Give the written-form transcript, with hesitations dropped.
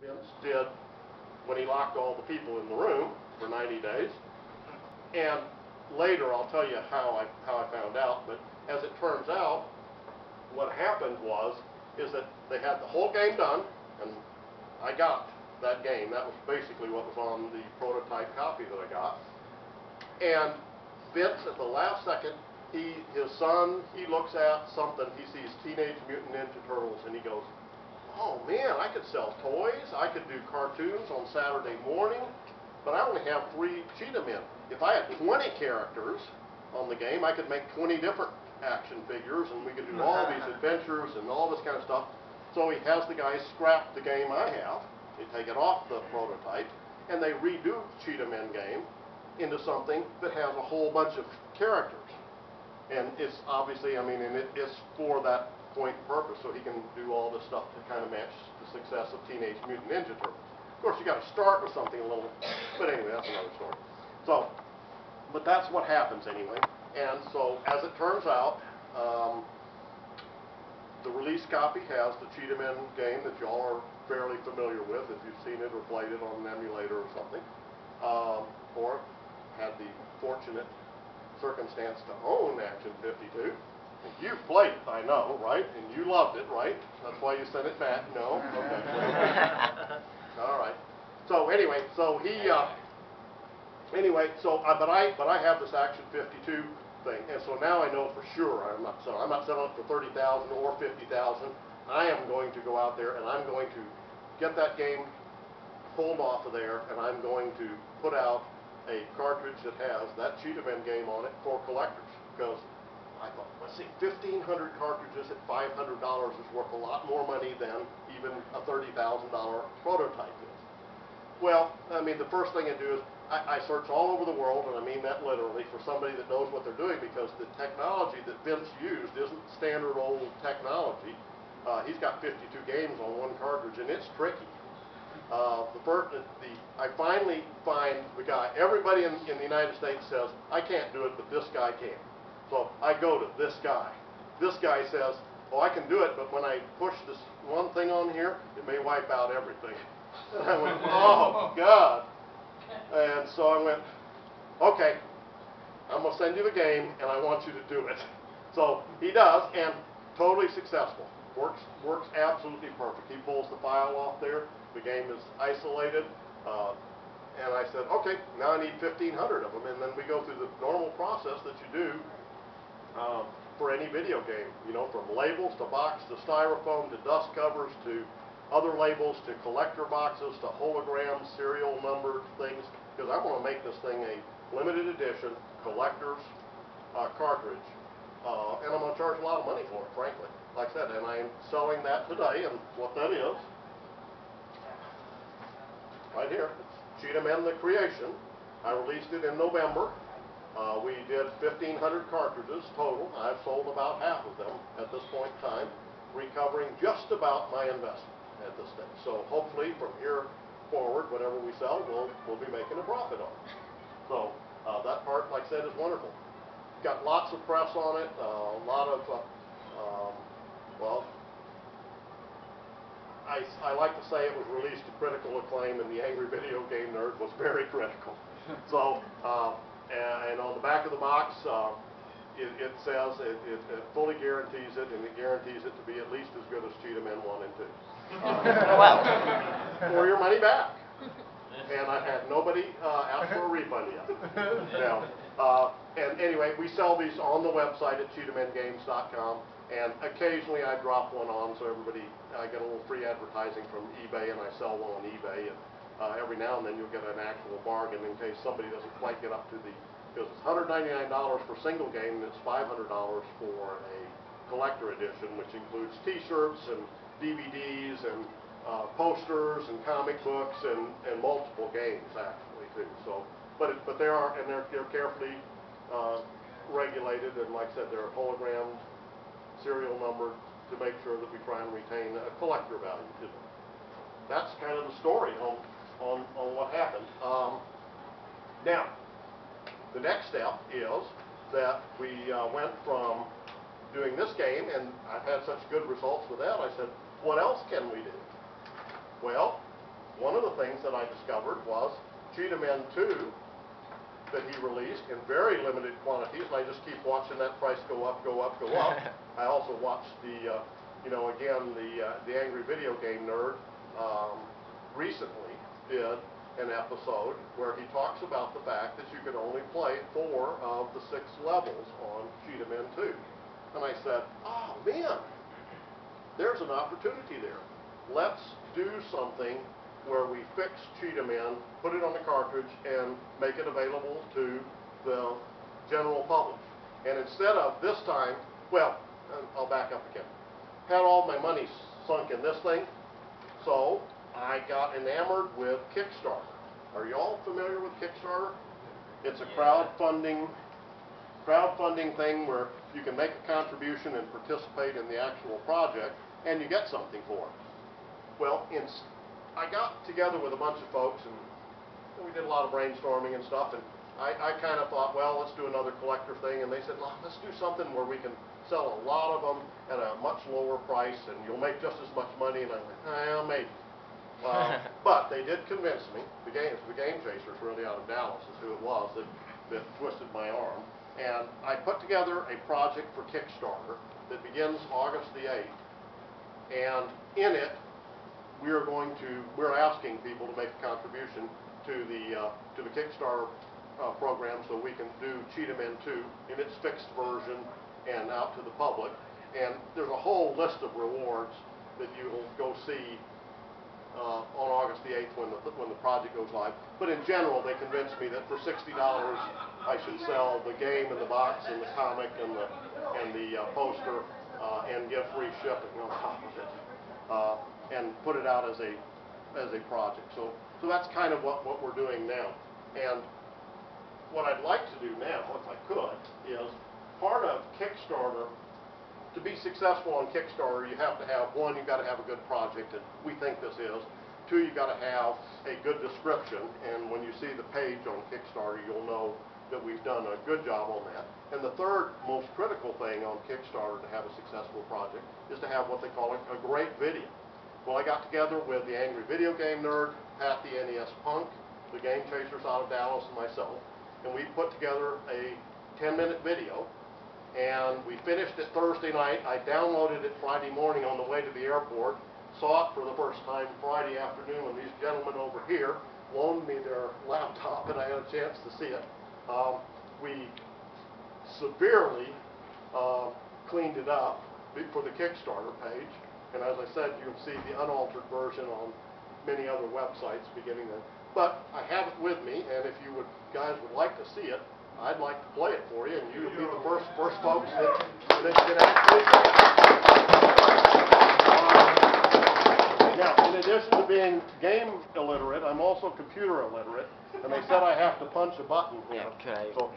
Vince did when he locked all the people in the room for 90 days. And later I'll tell you how I found out, but as it turns out, what happened is that they had the whole game done, and I got that game. That was basically what was on the prototype copy that I got. And Vince, at the last second, his son, he looks at something, he sees Teenage Mutant Ninja Turtles, and he goes, oh man, I could sell toys, I could do cartoons on Saturday morning, but I only have 3 Cheetahmen. If I had 20 characters on the game, I could make 20 different action figures, and we could do all these adventures and all this kind of stuff. So he has the guys scrap the game I have, they take it off the prototype, and they redo Cheetahmen game into something that has a whole bunch of characters. And it's obviously, I mean, and it's for that point purpose, so he can do all this stuff to kind of match the success of Teenage Mutant Ninja Turtles. Of course, you got to start with something a little, but anyway, that's another story. So, but that's what happens anyway. And so, as it turns out, the release copy has the Cheetahmen game that y'all are fairly familiar with if you've seen it or played it on an emulator or something, or had the fortunate circumstance to own Action 52. You played it, I know, right? And you loved it, right? That's why you sent it back. No? Okay. All right. So anyway, so he, but I have this Action 52 thing, and so now I know for sure I'm not selling it for $30,000 or $50,000. I am going to go out there and I'm going to get that game pulled off of there, and I'm going to put out a cartridge that has that Cheetahmen game on it for collectors, because I thought, let's see, 1,500 cartridges at $500 is worth a lot more money than even a $30,000 prototype is. Well, I mean, the first thing I do is I search all over the world, and I mean that literally, for somebody that knows what they're doing, because the technology that Vince used isn't standard old technology. He's got 52 games on one cartridge, and it's tricky. I finally find the guy. Everybody in the United States says, I can't do it, but this guy can. So I go to this guy. This guy says, oh, I can do it, but when I push this one thing on here, it may wipe out everything. And I went, oh, God. And so I went, okay, I'm going to send you the game, and I want you to do it. So he does, and totally successful. Works absolutely perfect. He pulls the file off there. The game is isolated, and I said, okay, now I need 1,500 of them, and then we go through the normal process that you do for any video game, you know, from labels to box to styrofoam to dust covers to other labels to collector boxes to holograms, serial numbered things, because I want to make this thing a limited edition collector's cartridge, and I'm going to charge a lot of money for it, frankly. Like I said, and I'm selling that today, and what that is, right here, it's Cheetahmen the Creation. I released it in November. We did 1,500 cartridges total. I've sold about half of them at this point in time, recovering just about my investment at this stage. So hopefully from here forward, whatever we sell, we'll be making a profit on it. So that part, like I said, is wonderful. Got lots of press on it, a lot of, well, I like to say it was released to critical acclaim, and the Angry Video Game Nerd was very critical. So, and on the back of the box, it says, it fully guarantees it, and it guarantees it to be at least as good as Cheetahmen 1 and 2. Wow. For your money back. And I've had nobody ask for a refund yet. Now, and anyway, we sell these on the website at CheetamenGames.com. And occasionally I drop one on, so I get a little free advertising from eBay, and I sell one on eBay. And every now and then you'll get an actual bargain in case somebody doesn't quite get up to because it's $199 for single game, and it's $500 for a collector edition, which includes T-shirts and DVDs and posters and comic books and multiple games actually too. So, but they're carefully regulated, and like I said, they're hologrammed, serial numbered, to make sure that we try and retain a collector value to them. That's kind of the story on what happened. Now, the next step is that we went from doing this game, and I've had such good results with that, I said, what else can we do? Well, one of the things that I discovered was Cheetahmen 2 that he released in very limited quantities, and I just keep watching that price go up, go up, go up. I also watched the, the Angry Video Game Nerd recently did an episode where he talks about the fact that you can only play 4 of the 6 levels on Cheetahmen 2. And I said, oh man, there's an opportunity there. Let's do something where we fix Cheetahmen, put it on the cartridge, and make it available to the general public. And instead of this time, well, I'll back up again. Had all my money sunk in this thing, so I got enamored with Kickstarter. Are you all familiar with Kickstarter? It's a crowdfunding thing where you can make a contribution and participate in the actual project, and you get something for it. Well, I got together with a bunch of folks, and we did a lot of brainstorming and stuff, and I kind of thought, well, let's do another collector thing, and they said, well, let's do something where we can sell a lot of them at a much lower price, and you'll make just as much money, and I went, well, maybe. But they did convince me. The Game Chasers, really out of Dallas, is who it was that twisted my arm, and I put together a project for Kickstarter that begins August the 8th, and in it, we're asking people to make a contribution to the Kickstarter program so we can do Cheetahmen 2 in its fixed version and out to the public. And there's a whole list of rewards that you'll go see on August the 8th when the project goes live. But in general, they convinced me that for $60 I should sell the game and the box and the comic and the poster and give free shipping on top of it. And put it out as a project. So that's kind of what we're doing now. And what I'd like to do now, if I could, is part of Kickstarter. To be successful on Kickstarter, you have to have, one, you've got to have a good project, and we think this is. 2, you've got to have a good description, and when you see the page on Kickstarter, you'll know that we've done a good job on that. And the third most critical thing on Kickstarter to have a successful project is to have what they call a great video. Well, I got together with the Angry Video Game Nerd, Pat the NES Punk, the Game Chasers out of Dallas, and myself, and we put together a 10-minute video, and we finished it Thursday night. I downloaded it Friday morning on the way to the airport, saw it for the first time Friday afternoon when these gentlemen over here loaned me their laptop, and I had a chance to see it. We severely cleaned it up for the Kickstarter page. And as I said, you'll see the unaltered version on many other websites beginning then. But I have it with me, and if you guys would like to see it, I'd like to play it for you, and you'll be the first folks that can actually see it. Now, in addition to being game illiterate, I'm also computer illiterate, and they said I have to punch a button here. Okay. So